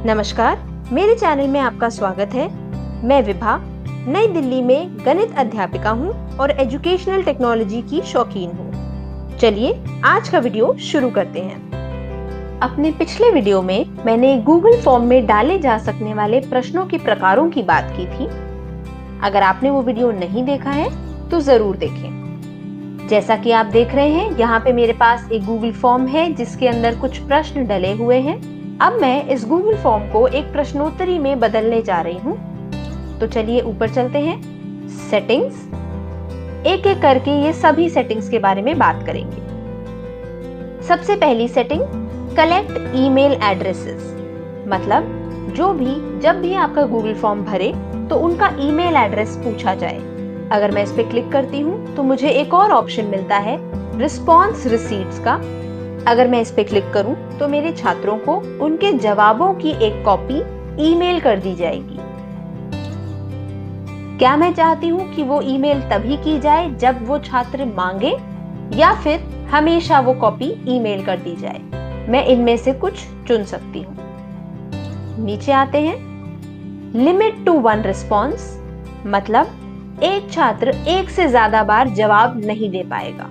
नमस्कार, मेरे चैनल में आपका स्वागत है। मैं विभा नई दिल्ली में गणित अध्यापिका हूँ और एजुकेशनल टेक्नोलॉजी की शौकीन हूँ। चलिए आज का वीडियो शुरू करते हैं। अपने पिछले वीडियो में मैंने गूगल फॉर्म में डाले जा सकने वाले प्रश्नों के प्रकारों की बात की थी। अगर आपने वो वीडियो नहीं देखा है तो जरूर देखें। जैसा कि आप देख रहे हैं, यहाँ पे मेरे पास एक गूगल फॉर्म है जिसके अंदर कुछ प्रश्न डले हुए हैं। अब मैं इस गूगल फॉर्म को एक प्रश्नोत्तरी में बदलने जा रही हूँ। तो चलिए ऊपर चलते हैं। सेटिंग्स, एक एक करके ये सभी सेटिंग्स के बारे में बात करेंगे। सबसे पहली सेटिंग, कलेक्ट ईमेल एड्रेसेस, मतलब जब भी आपका गूगल फॉर्म भरे तो उनका ईमेल एड्रेस पूछा जाए। अगर मैं इस पे क्लिक करती हूँ तो मुझे एक और ऑप्शन मिलता है रिस्पॉन्स रिसीट्स का। अगर मैं इस पे क्लिक करूं तो मेरे छात्रों को उनके जवाबों की एक कॉपी ईमेल कर दी जाएगी। क्या मैं चाहती हूं कि वो ईमेल तभी की जाए जब वो छात्र मांगे, या फिर हमेशा वो कॉपी ईमेल कर दी जाए? मैं इनमें से कुछ चुन सकती हूं। नीचे आते हैं। लिमिट टू 1 रिस्पॉन्स, मतलब एक छात्र एक से ज्यादा बार जवाब नहीं दे पाएगा।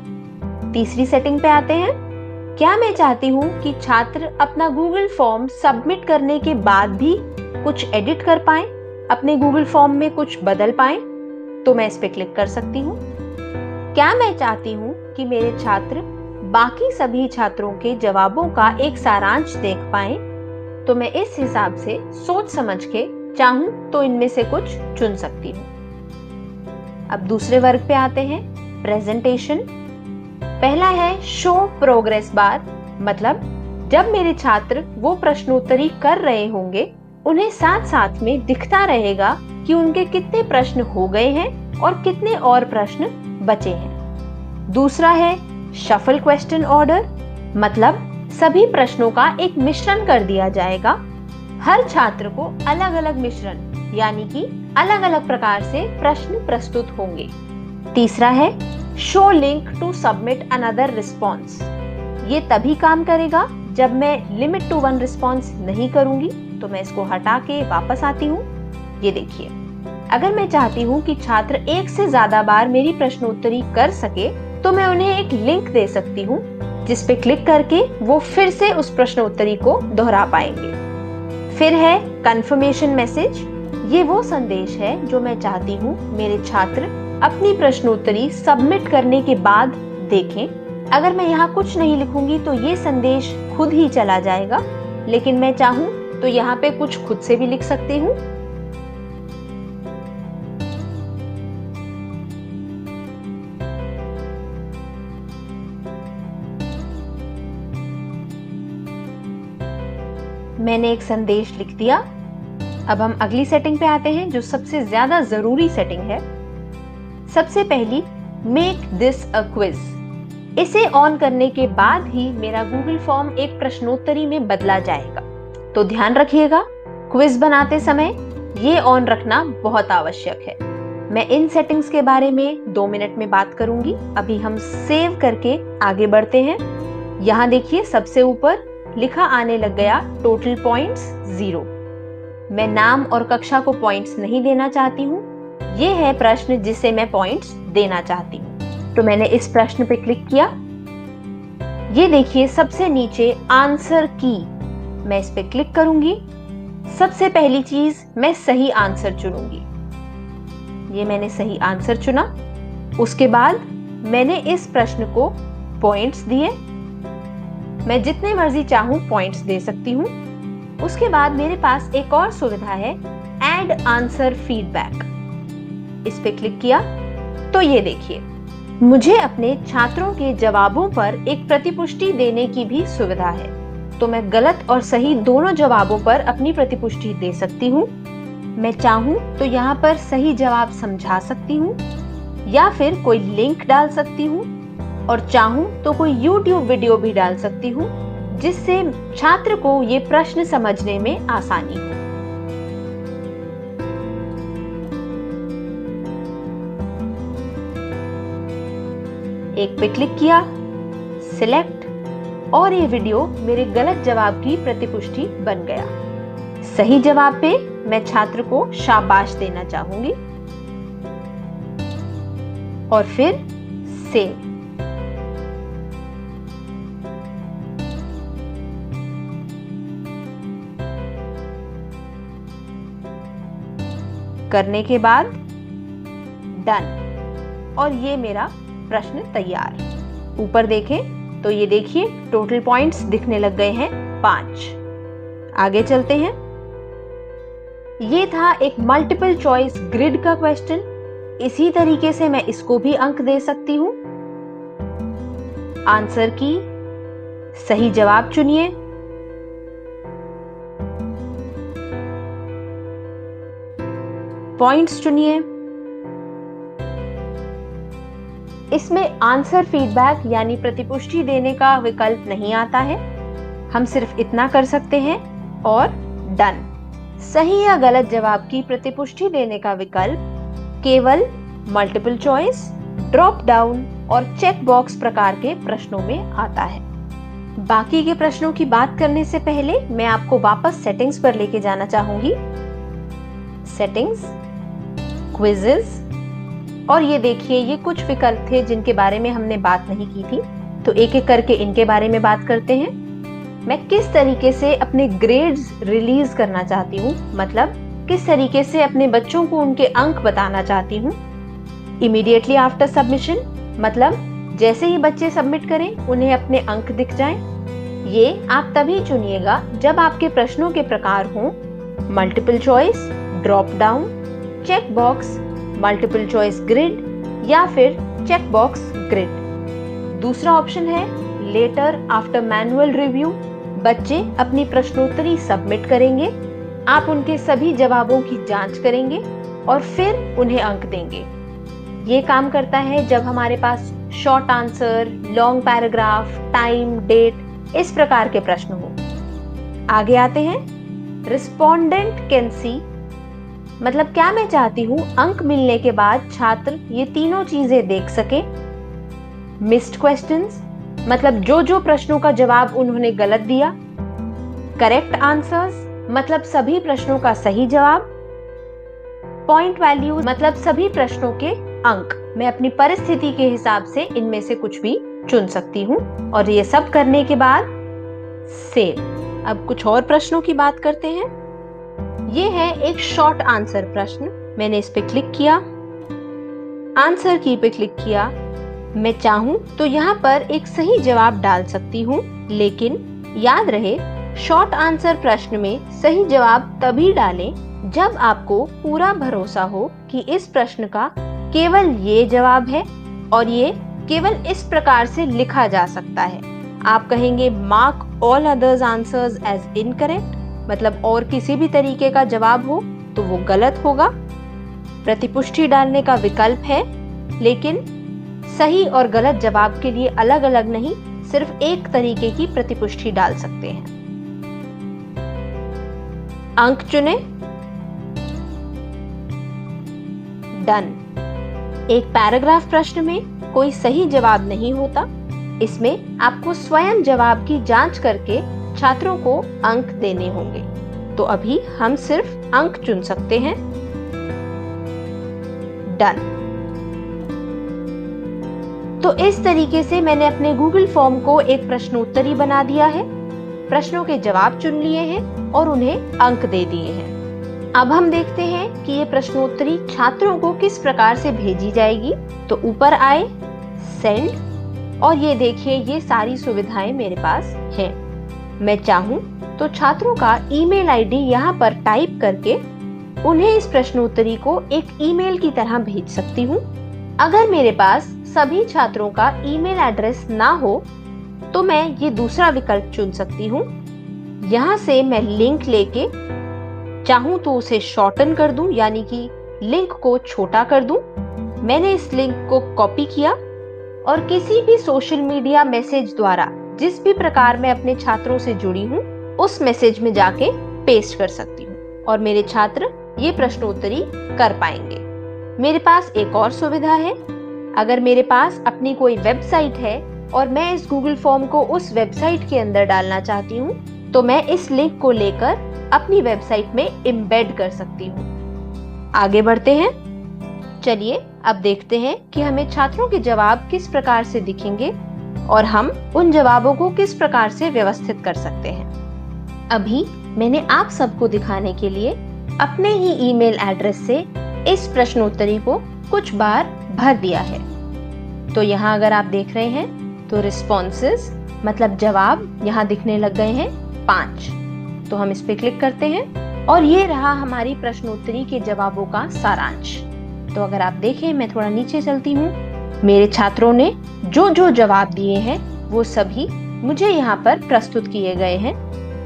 तीसरी सेटिंग पे आते हैं। क्या मैं चाहती हूँ कि छात्र अपना गूगल फॉर्म सबमिट करने के बाद भी कुछ एडिट कर पाएं, अपने गूगल फॉर्म में कुछ बदल पाएं? तो मैं इस पे क्लिक कर सकती हूँ। क्या मैं चाहती हूँ कि मेरे छात्र बाकी सभी छात्रों के जवाबों का एक सारांश देख पाएं? तो मैं इस हिसाब से सोच समझ के चाहूँ तो इनमें से कुछ चुन सकती हूँ। अब दूसरे वर्ग पे आते हैं, प्रेजेंटेशन। पहला है शो प्रोग्रेस बार, मतलब जब मेरे छात्र वो प्रश्नोत्तरी कर रहे होंगे उन्हें साथ साथ में दिखता रहेगा कि उनके कितने प्रश्न हो गए हैं और कितने और प्रश्न बचे हैं। दूसरा है शफल क्वेश्चन ऑर्डर, मतलब सभी प्रश्नों का एक मिश्रण कर दिया जाएगा। हर छात्र को अलग अलग मिश्रण, यानी कि अलग अलग प्रकार से प्रश्न प्रस्तुत होंगे। तीसरा है show link to submit another response. ये तभी काम करेगा जब मैं लिमिट टू 1 रिस्पॉन्स नहीं करूंगी। तो मैं इसको हटा के वापस आती हूँ। ये देखिए, अगर मैं चाहती हूँ कि छात्र एक से ज्यादा बार मेरी प्रश्नोत्तरी कर सके तो मैं उन्हें एक लिंक दे सकती हूँ जिस पे क्लिक करके वो फिर से उस प्रश्नोत्तरी को दोहरा पाएंगे। फिर है कंफर्मेशन मैसेज। ये वो संदेश है जो मैं चाहती हूँ मेरे छात्र अपनी प्रश्नोत्तरी सबमिट करने के बाद देखें। अगर मैं यहाँ कुछ नहीं लिखूंगी तो ये संदेश खुद ही चला जाएगा, लेकिन मैं चाहूँ तो यहाँ पे कुछ खुद से भी लिख सकती हूँ। मैंने एक संदेश लिख दिया। अब हम अगली सेटिंग पे आते हैं जो सबसे ज्यादा जरूरी सेटिंग है। सबसे पहली, मेक दिस अ क्विज। इसे ऑन करने के बाद ही मेरा गूगल फॉर्म एक प्रश्नोत्तरी में बदला जाएगा। तो ध्यान रखिएगा, क्विज बनाते समय ये ऑन रखना बहुत आवश्यक है। मैं इन सेटिंग्स के बारे में 2 मिनट में बात करूंगी। अभी हम सेव करके आगे बढ़ते हैं। यहाँ देखिए, सबसे ऊपर लिखा आने लग गया टोटल पॉइंट्स 0। मैं नाम और कक्षा को पॉइंट्स नहीं देना चाहती हूँ। ये है प्रश्न जिसे मैं पॉइंट्स देना चाहती हूँ। तो मैंने इस प्रश्न पे क्लिक किया। ये देखिए, सबसे नीचे आंसर की, मैं इस पे क्लिक करूंगी। सबसे पहली चीज, मैं सही आंसर चुनूंगी। ये मैंने सही आंसर चुना। उसके बाद मैंने इस प्रश्न को पॉइंट्स दिए। मैं जितने मर्जी चाहूं पॉइंट्स दे सकती हूं। उसके बाद मेरे पास एक और सुविधा है, ऐड आंसर फीडबैक। इस पे क्लिक किया तो ये देखिए, मुझे अपने छात्रों के जवाबों पर एक प्रतिपुष्टि देने की भी सुविधा है। तो मैं गलत और सही दोनों जवाबों पर अपनी प्रतिपुष्टि दे सकती हूँ। मैं चाहूँ तो यहाँ पर सही जवाब समझा सकती हूँ, या फिर कोई लिंक डाल सकती हूँ, और चाहूँ तो कोई YouTube वीडियो भी डाल सकती हूँ जिससे छात्र को ये प्रश्न समझने में आसानी हो। एक पे क्लिक किया, सिलेक्ट, और ये वीडियो मेरे गलत जवाब की प्रतिपुष्टि बन गया। सही जवाब पे मैं छात्र को शाबाश देना चाहूंगी और फिर सेव। करने के बाद डन, और ये मेरा प्रश्न तैयार है। ऊपर देखें तो ये देखिए टोटल पॉइंट्स दिखने लग गए हैं 5। आगे चलते हैं। ये था एक मल्टीपल चॉइस ग्रिड का क्वेश्चन। इसी तरीके से मैं इसको भी अंक दे सकती हूं। आंसर की सही जवाब चुनिए, पॉइंट्स चुनिए। इसमें आंसर फीडबैक यानी प्रतिपुष्टि देने का विकल्प नहीं आता है। हम सिर्फ इतना कर सकते हैं और डन। सही या गलत जवाब की प्रतिपुष्टि देने का विकल्प केवल मल्टीपल चॉइस, ड्रॉप डाउन और चेक बॉक्स प्रकार के प्रश्नों में आता है। बाकी के प्रश्नों की बात करने से पहले मैं आपको वापस सेटिंग्स पर लेके जाना चाहूंगी। सेटिंग्स, क्विजेस, और ये देखिए ये कुछ विकल्प थे जिनके बारे में हमने बात नहीं की थी, तो एक एक करके इनके बारे में बात करते हैं। मैं किस तरीके से अपने ग्रेड्स रिलीज करना चाहती हूँ, मतलब किस तरीके से अपने बच्चों को उनके अंक बताना चाहती हूँ। इमीडिएटली आफ्टर सबमिशन, मतलब जैसे ही बच्चे सबमिट करें उन्हें अपने अंक दिख जाएं। ये आप तभी चुनिएगा जब आपके प्रश्नों के प्रकार हों multiple choice, drop down, check box, multiple choice grid या फिर चेक बॉक्स ग्रिड। दूसरा ऑप्शन है लेटर आफ्टर मैनुअल रिव्यू। बच्चे अपनी प्रश्नोत्तरी सबमिट करेंगे, आप उनके सभी जवाबों की जांच करेंगे और फिर उन्हें अंक देंगे। ये काम करता है जब हमारे पास short answer, long paragraph, time, date, इस प्रकार के प्रश्न हो। आगे आते हैं। रिस्पोंडेंट कैन सी, मतलब क्या मैं चाहती हूं अंक मिलने के बाद छात्र ये तीनों चीजें देख सके। मिस्ड क्वेश्चंस, मतलब जो जो प्रश्नों का जवाब उन्होंने गलत दिया। करेक्ट आंसर्स, मतलब सभी प्रश्नों का सही जवाब। पॉइंट वैल्यू, मतलब सभी प्रश्नों के अंक। मैं अपनी परिस्थिति के हिसाब से इनमें से कुछ भी चुन सकती हूँ और ये सब करने के बाद सेव। अब कुछ और प्रश्नों की बात करते हैं। ये है एक शॉर्ट आंसर प्रश्न। मैंने इस पे क्लिक किया, आंसर की पे क्लिक किया। मैं चाहूं तो यहाँ पर एक सही जवाब डाल सकती हूँ, लेकिन याद रहे शॉर्ट आंसर प्रश्न में सही जवाब तभी डालें जब आपको पूरा भरोसा हो कि इस प्रश्न का केवल ये जवाब है और ये केवल इस प्रकार से लिखा जा सकता है। आप कहेंगे mark all others answers as incorrect, मतलब और किसी भी तरीके का जवाब हो तो वो गलत होगा। प्रतिपुष्टि डालने का विकल्प है, लेकिन सही और गलत जवाब के लिए अलग अलग नहीं, सिर्फ एक तरीके की प्रतिपुष्टि डाल सकते हैं। अंक चुने, डन। एक पैराग्राफ प्रश्न में कोई सही जवाब नहीं होता। इसमें आपको स्वयं जवाब की जांच करके छात्रों को अंक देने होंगे। तो अभी हम सिर्फ अंक चुन सकते हैं। डन। तो इस तरीके से मैंने अपने गूगल फॉर्म को एक प्रश्नोत्तरी बना दिया है, प्रश्नों के जवाब चुन लिए हैं और उन्हें अंक दे दिए हैं। अब हम देखते हैं कि ये प्रश्नोत्तरी छात्रों को किस प्रकार से भेजी जाएगी। तो ऊपर आए, सेंड, और ये देखिए ये सारी सुविधाएं मेरे पास हैं। मैं चाहूं तो छात्रों का ईमेल आईडी यहाँ पर टाइप करके उन्हें इस प्रश्नोत्तरी को एक ईमेल की तरह भेज सकती हूँ। अगर मेरे पास सभी छात्रों का ईमेल एड्रेस ना हो तो मैं ये दूसरा विकल्प चुन सकती हूँ। यहाँ से मैं लिंक लेके चाहूं तो उसे शॉर्टन कर दूं, यानी कि लिंक को छोटा कर दूं। मैंने इस लिंक को कॉपी किया और किसी भी सोशल मीडिया मैसेज द्वारा जिस भी प्रकार मैं अपने छात्रों से जुड़ी हूं उस मैसेज में जाके पेस्ट कर सकती हूं और मेरे छात्र ये प्रश्नोत्तरी कर पाएंगे। मेरे पास एक और सुविधा है। अगर मेरे पास अपनी कोई वेबसाइट है और मैं इस गूगल फॉर्म को उस वेबसाइट के अंदर डालना चाहती हूँ तो मैं इस लिंक को लेकर अपनी वेबसाइट में एम्बेड कर सकती हूँ। आगे बढ़ते हैं। चलिए अब देखते हैं कि हमें छात्रों के जवाब किस प्रकार से दिखेंगे और हम उन जवाबों को किस प्रकार से व्यवस्थित कर सकते हैं। अभी मैंने आप सबको दिखाने के लिए अपने ही ईमेल एड्रेस से इस प्रश्नोत्तरी को कुछ बार भर दिया है। तो यहाँ अगर आप देख रहे हैं तो रिस्पॉन्सेस मतलब जवाब यहाँ दिखने लग गए हैं 5। तो हम इस पे क्लिक करते हैं और ये रहा हमारी प्रश्नोत्तरी के जवाबों का सारांश। तो अगर आप देखें, मैं थोड़ा नीचे चलती हूँ। मेरे छात्रों ने जो जो जवाब दिए हैं वो सभी मुझे यहाँ पर प्रस्तुत किए गए हैं।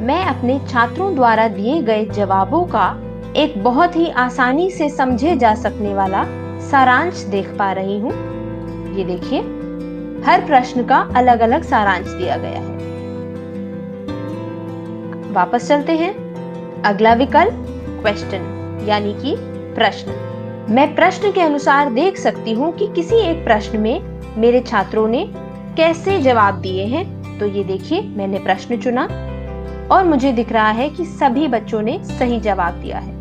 मैं अपने छात्रों द्वारा दिए गए जवाबों का एक बहुत ही आसानी से समझे जा सकने वाला सारांश देख पा रही हूँ। ये देखिए, हर प्रश्न का अलग अलग सारांश दिया गया है। वापस चलते हैं। अगला विकल्प क्वेश्चन यानी कि प्रश्न। मैं प्रश्न के अनुसार देख सकती हूँ कि किसी एक प्रश्न में मेरे छात्रों ने कैसे जवाब दिए हैं। तो ये देखिए, मैंने प्रश्न चुना और मुझे दिख रहा है कि सभी बच्चों ने सही जवाब दिया है।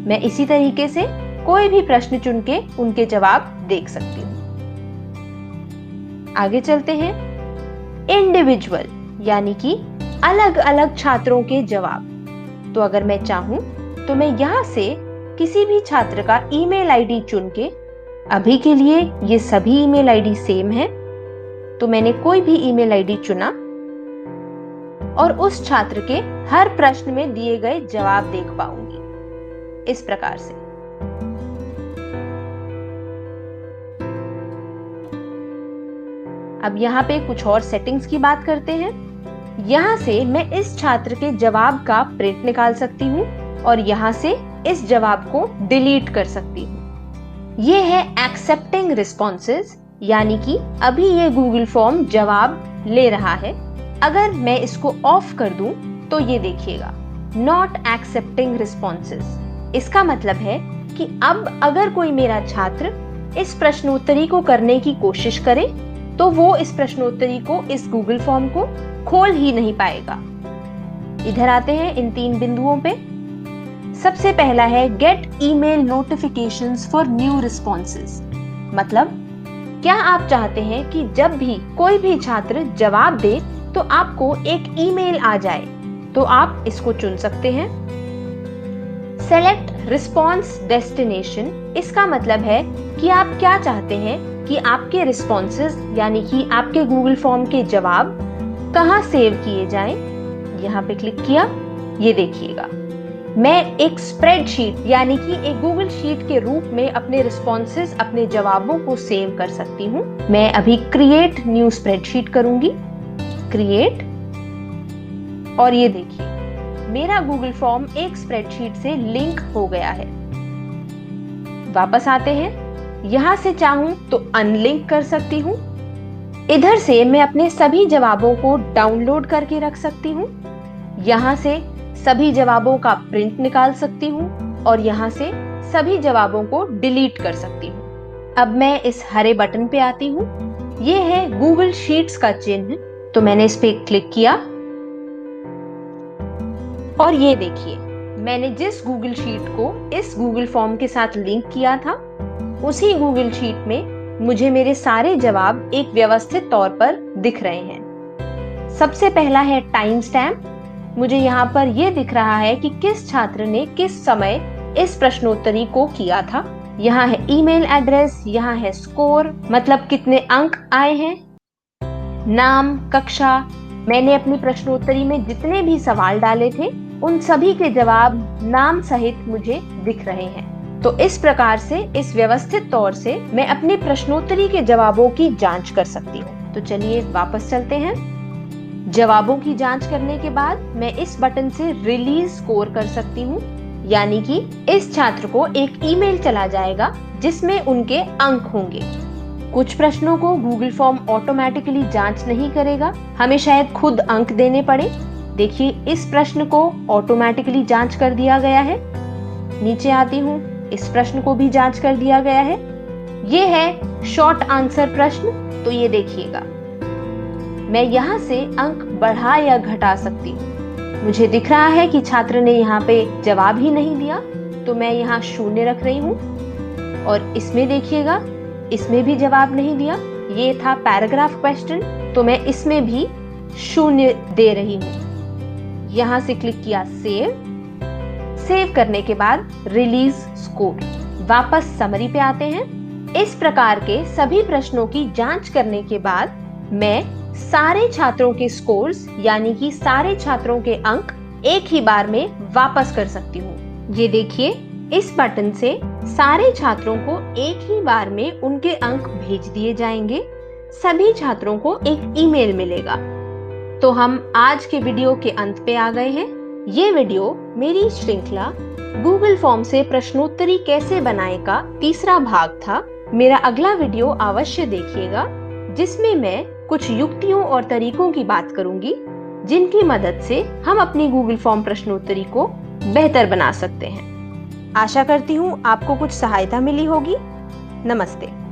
मैं इसी तरीके से कोई भी प्रश्न चुन के उनके जवाब देख सकती हूँ। आगे चलते हैं। इंडिविजुअल यानी कि अलग अलग छात्रों के जवाब। तो अगर मैं चाहूं तो मैं यहाँ से किसी भी छात्र का ईमेल आईडी चुन के, अभी के लिए ये सभी ईमेल आईडी सेम है, तो मैंने कोई भी ईमेल आईडी चुना और उस छात्र के हर प्रश्न में दिए गए जवाब देख पाऊंगी इस प्रकार से। अब यहाँ पे कुछ और सेटिंग्स की बात करते हैं। यहाँ से मैं इस छात्र के जवाब का प्रिंट निकाल सकती हूँ और यहाँ से इस जवाब को डिलीट कर सकती हूँ। ये है एक्सेप्टिंग रिस्पॉन्सेज, यानी कि अभी ये गूगल फॉर्म जवाब ले रहा है। अगर मैं इसको ऑफ कर दूं तो ये देखिएगा, नॉट एक्सेप्टिंग रिस्पॉन्सेज। इसका मतलब है कि अब अगर कोई मेरा छात्र इस प्रश्नोत्तरी को करने की कोशिश करे तो वो इस प्रश्नोत्तरी को, इस गूगल फॉर्म को खोल ही नहीं पाएगा। इधर आते हैं इन 3 बिंदुओं पे। सबसे पहला है gate email notifications for new responses. मतलब क्या आप चाहते हैं कि जब भी कोई भी छात्र जवाब दे तो आपको एक ईमेल आ जाए, तो आप इसको चुन सकते हैं। Select response destination. इसका मतलब है कि आप क्या चाहते हैं कि आपके रिस्पॉन्सेज यानी कि आपके गूगल फॉर्म के जवाब कहाँ सेव किए जाएं। यहाँ पे क्लिक किया, ये देखिएगा, मैं एक स्प्रेडशीट यानी कि एक गूगल शीट के रूप में अपने रिस्पॉन्सेज, अपने जवाबों को सेव कर सकती हूँ। मैं अभी क्रिएट न्यू स्प्रेडशीट करूंगी, क्रिएट, और ये देखिए मेरा गूगल फॉर्म एक स्प्रेडशीट से लिंक हो गया है। वापस आते हैं। यहाँ से चाहूं तो अनलिंक कर सकती हूँ। इधर से मैं अपने सभी जवाबों को डाउनलोड करके रख सकती हूँ। यहाँ से सभी जवाबों का प्रिंट निकाल सकती हूँ और यहाँ से सभी जवाबों को डिलीट कर सकती हूँ। अब मैं इस हरे बटन पे आती हूँ। ये है गूगल शीट्स का चिन्ह, तो मैंने इस पे क्लिक किया और ये देखिए, मैंने जिस गूगल शीट को इस गूगल फॉर्म के साथ लिंक किया था, उसी गूगल शीट में मुझे मेरे सारे जवाब एक व्यवस्थित तौर पर दिख रहे हैं। सबसे पहला है टाइम स्टैम्प। मुझे यहाँ पर यह दिख रहा है कि किस छात्र ने किस समय इस प्रश्नोत्तरी को किया था। यहाँ है ईमेल एड्रेस, यहाँ है स्कोर, मतलब कितने अंक आए हैं, नाम, कक्षा। मैंने अपनी प्रश्नोत्तरी में जितने भी सवाल डाले थे उन सभी के जवाब नाम सहित मुझे दिख रहे हैं। तो इस प्रकार से, इस व्यवस्थित तौर से मैं अपनी प्रश्नोत्तरी के जवाबों की जांच कर सकती हूँ। तो चलिए वापस चलते हैं। जवाबों की जांच करने के बाद मैं इस बटन से रिलीज स्कोर कर सकती हूँ, यानी कि इस छात्र को एक ईमेल चला जाएगा जिसमें उनके अंक होंगे। कुछ प्रश्नों को गूगल फॉर्म ऑटोमेटिकली जांच नहीं करेगा, हमें शायद खुद अंक देने पड़े। देखिए इस प्रश्न को ऑटोमेटिकली जांच कर दिया गया है। नीचे आती हूँ, इस प्रश्न को भी जांच कर दिया गया है। ये है शॉर्ट आंसर प्रश्न, तो ये देखिएगा मैं यहाँ से अंक बढ़ा या घटा सकती हूँ। मुझे दिख रहा है कि छात्र ने यहाँ पे जवाब ही नहीं दिया, तो मैं यहाँ 0 रख रही हूँ। और इसमें देखिएगा, इसमें भी जवाब नहीं दिया। ये था पैराग्राफ क्वेश्चन, तो मैं इसमें भी 0 दे रही हूँ। यहाँ से क्लिक किया सेव करने के बाद रिलीज स्कोर। वापस समरी पे आते हैं। इस प्रकार के सभी प्रश्नों की जांच करने के बाद मैं सारे छात्रों के स्कोर्स यानी कि सारे छात्रों के अंक एक ही बार में वापस कर सकती हूँ। ये देखिए, इस बटन से सारे छात्रों को एक ही बार में उनके अंक भेज दिए जाएंगे। सभी छात्रों को एक ईमेल मिलेगा। तो हम आज के वीडियो के अंत पे आ गए हैं। ये वीडियो मेरी श्रृंखला गूगल फॉर्म से प्रश्नोत्तरी कैसे बनाए का तीसरा भाग था। मेरा अगला वीडियो अवश्य देखिएगा, जिसमें मैं कुछ युक्तियों और तरीकों की बात करूंगी, जिनकी मदद से हम अपनी गूगल फॉर्म प्रश्नोत्तरी को बेहतर बना सकते हैं। आशा करती हूँ आपको कुछ सहायता मिली होगी। नमस्ते।